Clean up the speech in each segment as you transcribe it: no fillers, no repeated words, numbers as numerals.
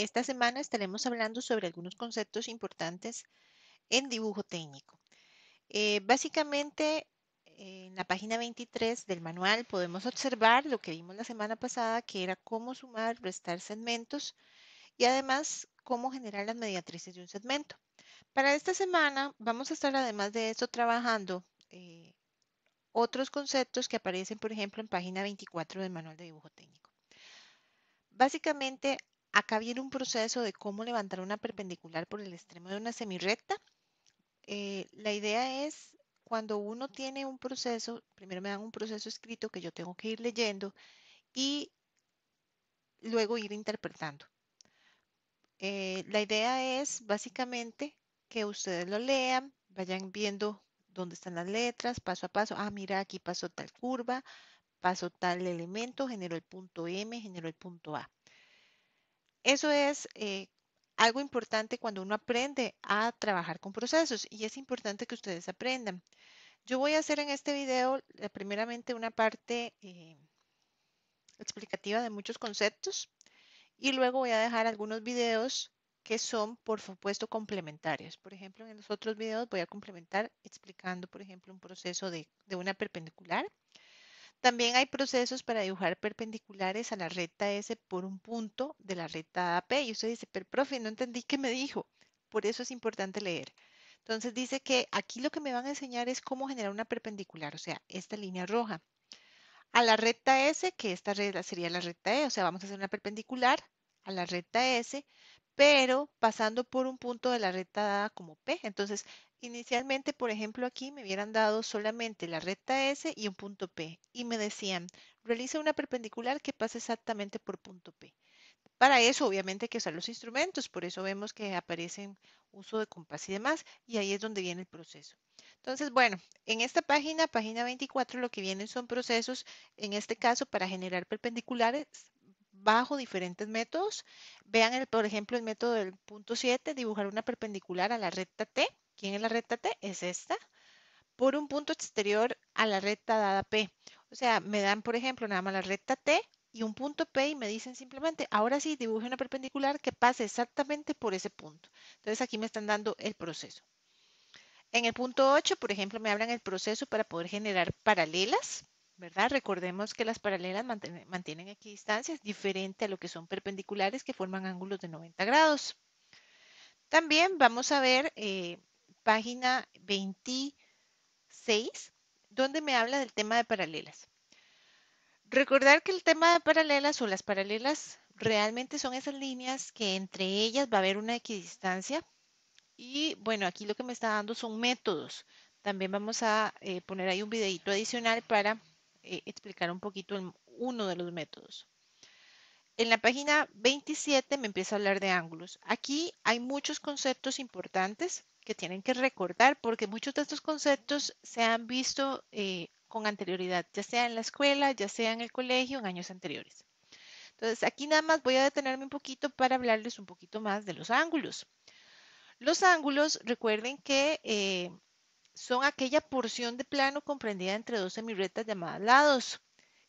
Esta semana estaremos hablando sobre algunos conceptos importantes en dibujo técnico. Básicamente, en la página 23 del manual podemos observar lo que vimos la semana pasada, que era cómo sumar, restar segmentos y además cómo generar las mediatrices de un segmento. Para esta semana vamos a estar además de esto trabajando otros conceptos que aparecen, por ejemplo, en página 24 del manual de dibujo técnico. Básicamente, acá viene un proceso de cómo levantar una perpendicular por el extremo de una semirrecta. La idea es cuando uno tiene un proceso, primero me dan un proceso escrito que yo tengo que ir leyendo y luego ir interpretando. La idea es básicamente que ustedes lo lean, vayan viendo dónde están las letras, paso a paso. Ah, mira, aquí pasó tal curva, pasó tal elemento, generó el punto M, generó el punto A. Eso es algo importante cuando uno aprende a trabajar con procesos y es importante que ustedes aprendan. Yo voy a hacer en este video primeramente una parte explicativa de muchos conceptos y luego voy a dejar algunos videos que son, por supuesto, complementarios. Por ejemplo, en los otros videos voy a complementar explicando, por ejemplo, un proceso de una perpendicular. También hay procesos para dibujar perpendiculares a la recta S por un punto de la recta AP. Y usted dice, pero profe, no entendí qué me dijo. Por eso es importante leer. Entonces dice que aquí lo que me van a enseñar es cómo generar una perpendicular, o sea, esta línea roja. A la recta S, que esta recta sería la recta E, o sea, vamos a hacer una perpendicular a la recta S, pero pasando por un punto de la recta dada como P. Entonces, inicialmente, por ejemplo, aquí me hubieran dado solamente la recta S y un punto P, y me decían, realiza una perpendicular que pase exactamente por punto P. Para eso, obviamente, hay que usar los instrumentos, por eso vemos que aparecen uso de compás y demás, y ahí es donde viene el proceso. Entonces, bueno, en esta página, página 24, lo que vienen son procesos, en este caso, para generar perpendiculares bajo diferentes métodos. Vean, por ejemplo, el método del punto 7, dibujar una perpendicular a la recta T. ¿Quién es la recta T? Es esta. Por un punto exterior a la recta dada P. O sea, me dan, por ejemplo, nada más la recta T y un punto P y me dicen simplemente, ahora sí, dibuje una perpendicular que pase exactamente por ese punto. Entonces aquí me están dando el proceso. En el punto 8, por ejemplo, me hablan el proceso para poder generar paralelas, ¿verdad? Recordemos que las paralelas mantienen equidistancias diferente a lo que son perpendiculares que forman ángulos de 90 grados. También vamos a ver página 26, donde me habla del tema de paralelas. Recordar que el tema de paralelas o las paralelas realmente son esas líneas que entre ellas va a haber una equidistancia. Y bueno, aquí lo que me está dando son métodos. También vamos a poner ahí un videito adicional para explicar un poquito uno de los métodos. En la página 27 me empieza a hablar de ángulos. Aquí hay muchos conceptos importantes que tienen que recordar porque muchos de estos conceptos se han visto con anterioridad, ya sea en la escuela, ya sea en el colegio, en años anteriores. Entonces, aquí nada más voy a detenerme un poquito para hablarles un poquito más de los ángulos. Los ángulos, recuerden que son aquella porción de plano comprendida entre dos semirrectas llamadas lados,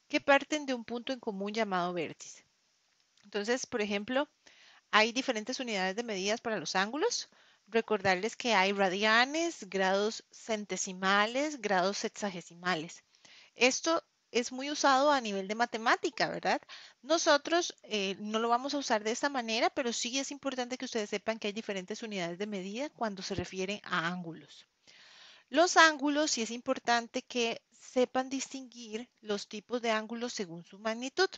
que parten de un punto en común llamado vértice. Entonces, por ejemplo, hay diferentes unidades de medidas para los ángulos. Recordarles que hay radianes, grados centesimales, grados sexagesimales. Esto es muy usado a nivel de matemática, ¿verdad? Nosotros no lo vamos a usar de esta manera, pero sí es importante que ustedes sepan que hay diferentes unidades de medida cuando se refiere a ángulos. Los ángulos, sí es importante que sepan distinguir los tipos de ángulos según su magnitud.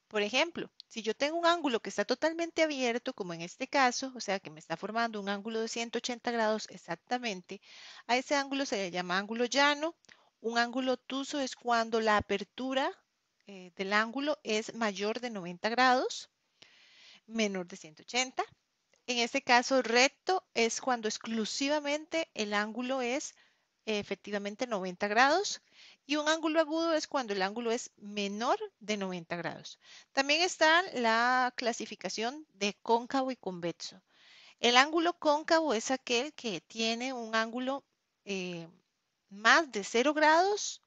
Por ejemplo, si yo tengo un ángulo que está totalmente abierto, como en este caso, o sea que me está formando un ángulo de 180 grados exactamente, a ese ángulo se le llama ángulo llano. Un ángulo obtuso es cuando la apertura del ángulo es mayor de 90 grados, menor de 180. En este caso, recto es cuando exclusivamente el ángulo es efectivamente 90 grados y un ángulo agudo es cuando el ángulo es menor de 90 grados. También está la clasificación de cóncavo y convexo. El ángulo cóncavo es aquel que tiene un ángulo eh, más de 0 grados,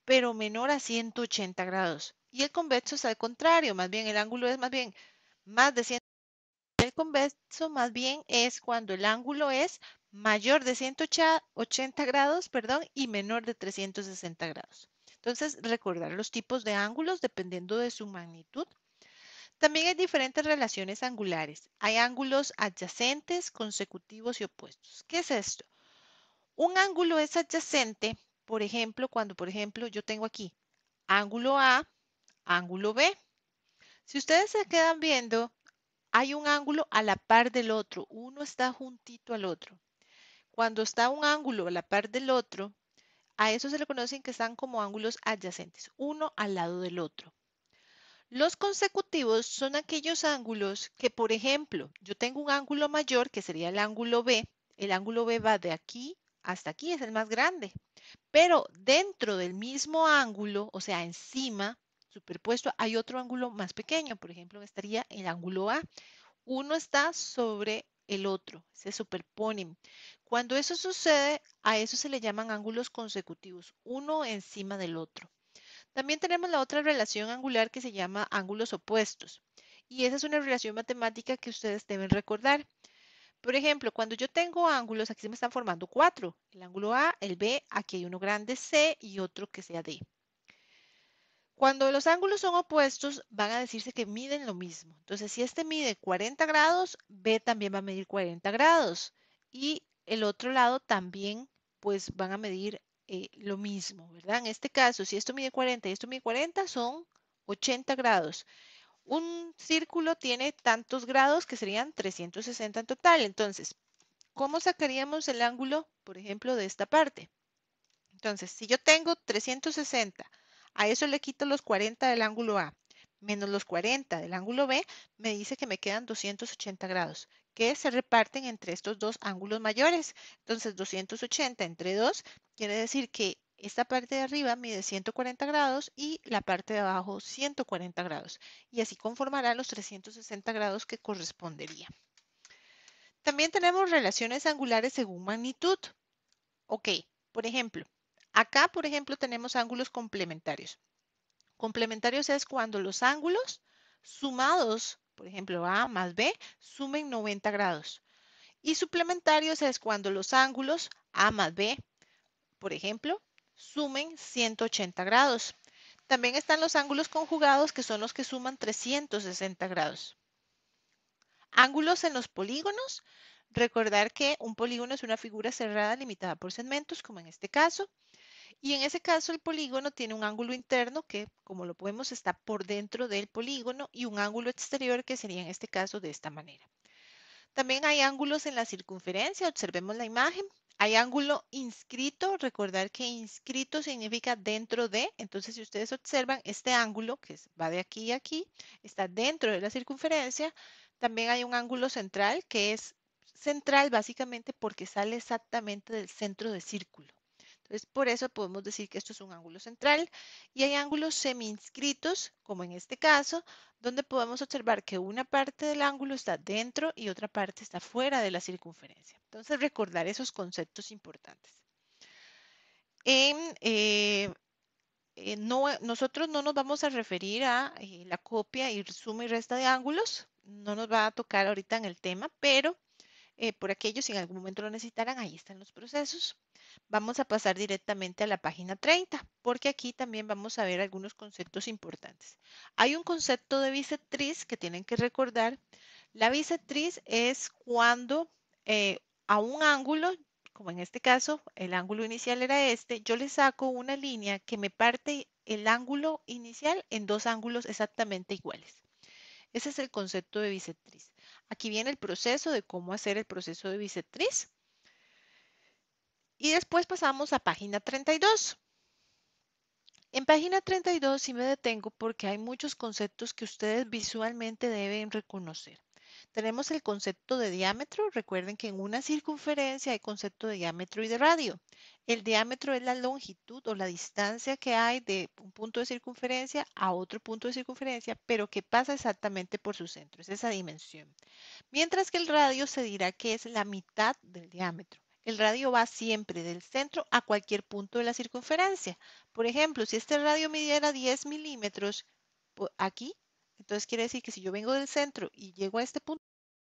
pero menor a 180 grados. Y el convexo es al contrario, más bien el ángulo es más bien más de 180 el convexo más bien es cuando el ángulo es mayor de 180 grados, perdón, y menor de 360 grados. Entonces, recordar los tipos de ángulos dependiendo de su magnitud. También hay diferentes relaciones angulares. Hay ángulos adyacentes, consecutivos y opuestos. ¿Qué es esto? Un ángulo es adyacente, por ejemplo, cuando, por ejemplo, yo tengo aquí ángulo A, ángulo B. Si ustedes se quedan viendo, hay un ángulo a la par del otro. Uno está juntito al otro. Cuando está un ángulo a la par del otro, a eso se le conocen que están como ángulos adyacentes, uno al lado del otro. Los consecutivos son aquellos ángulos que, por ejemplo, yo tengo un ángulo mayor que sería el ángulo B. El ángulo B va de aquí hasta aquí, es el más grande. Pero dentro del mismo ángulo, o sea, encima, superpuesto, hay otro ángulo más pequeño. Por ejemplo, estaría el ángulo A. Uno está sobre el otro, se superponen. Cuando eso sucede, a eso se le llaman ángulos consecutivos, uno encima del otro. También tenemos la otra relación angular que se llama ángulos opuestos. Y esa es una relación matemática que ustedes deben recordar. Por ejemplo, cuando yo tengo ángulos, aquí se me están formando cuatro. El ángulo A, el B, aquí hay uno grande C y otro que sea D. Cuando los ángulos son opuestos, van a decirse que miden lo mismo. Entonces, si este mide 40 grados, B también va a medir 40 grados. Y el otro lado también, pues van a medir lo mismo, ¿verdad? En este caso, si esto mide 40 y esto mide 40, son 80 grados. Un círculo tiene tantos grados que serían 360 en total. Entonces, ¿cómo sacaríamos el ángulo, por ejemplo, de esta parte? Entonces, si yo tengo 360, a eso le quito los 40 del ángulo A, menos los 40 del ángulo B, me dice que me quedan 280 grados, que se reparten entre estos dos ángulos mayores. Entonces, 280 entre 2 quiere decir que esta parte de arriba mide 140 grados y la parte de abajo 140 grados. Y así conformará los 360 grados que correspondería. También tenemos relaciones angulares según magnitud. Ok, por ejemplo, acá, por ejemplo, tenemos ángulos complementarios. Complementarios es cuando los ángulos sumados, por ejemplo, A más B, sumen 90 grados. Y suplementarios es cuando los ángulos A más B, por ejemplo, sumen 180 grados. También están los ángulos conjugados, que son los que suman 360 grados. Ángulos en los polígonos. Recordar que un polígono es una figura cerrada limitada por segmentos, como en este caso. Y en ese caso el polígono tiene un ángulo interno que, como lo podemos, está por dentro del polígono y un ángulo exterior que sería en este caso de esta manera. También hay ángulos en la circunferencia, observemos la imagen. Hay ángulo inscrito, recordar que inscrito significa dentro de, entonces si ustedes observan este ángulo que va de aquí a aquí, está dentro de la circunferencia. También hay un ángulo central que es central básicamente porque sale exactamente del centro del círculo. Entonces, por eso podemos decir que esto es un ángulo central y hay ángulos semi-inscritos, como en este caso, donde podemos observar que una parte del ángulo está dentro y otra parte está fuera de la circunferencia. Entonces, recordar esos conceptos importantes. En, nosotros no nos vamos a referir a la copia y suma y resta de ángulos, no nos va a tocar ahorita en el tema, pero por aquellos si en algún momento lo necesitaran, ahí están los procesos. Vamos a pasar directamente a la página 30, porque aquí también vamos a ver algunos conceptos importantes. Hay un concepto de bisectriz que tienen que recordar. La bisectriz es cuando a un ángulo, como en este caso, el ángulo inicial era este, yo le saco una línea que me parte el ángulo inicial en dos ángulos exactamente iguales. Ese es el concepto de bisectriz. Aquí viene el proceso de cómo hacer el proceso de bisectriz. Y después pasamos a página 32. En página 32 sí me detengo porque hay muchos conceptos que ustedes visualmente deben reconocer. Tenemos el concepto de diámetro. Recuerden que en una circunferencia hay concepto de diámetro y de radio. El diámetro es la longitud o la distancia que hay de un punto de circunferencia a otro punto de circunferencia, pero que pasa exactamente por su centro. Es esa dimensión. Mientras que el radio se dirá que es la mitad del diámetro. El radio va siempre del centro a cualquier punto de la circunferencia. Por ejemplo, si este radio midiera 10 milímetros aquí, entonces quiere decir que si yo vengo del centro y llego a este punto,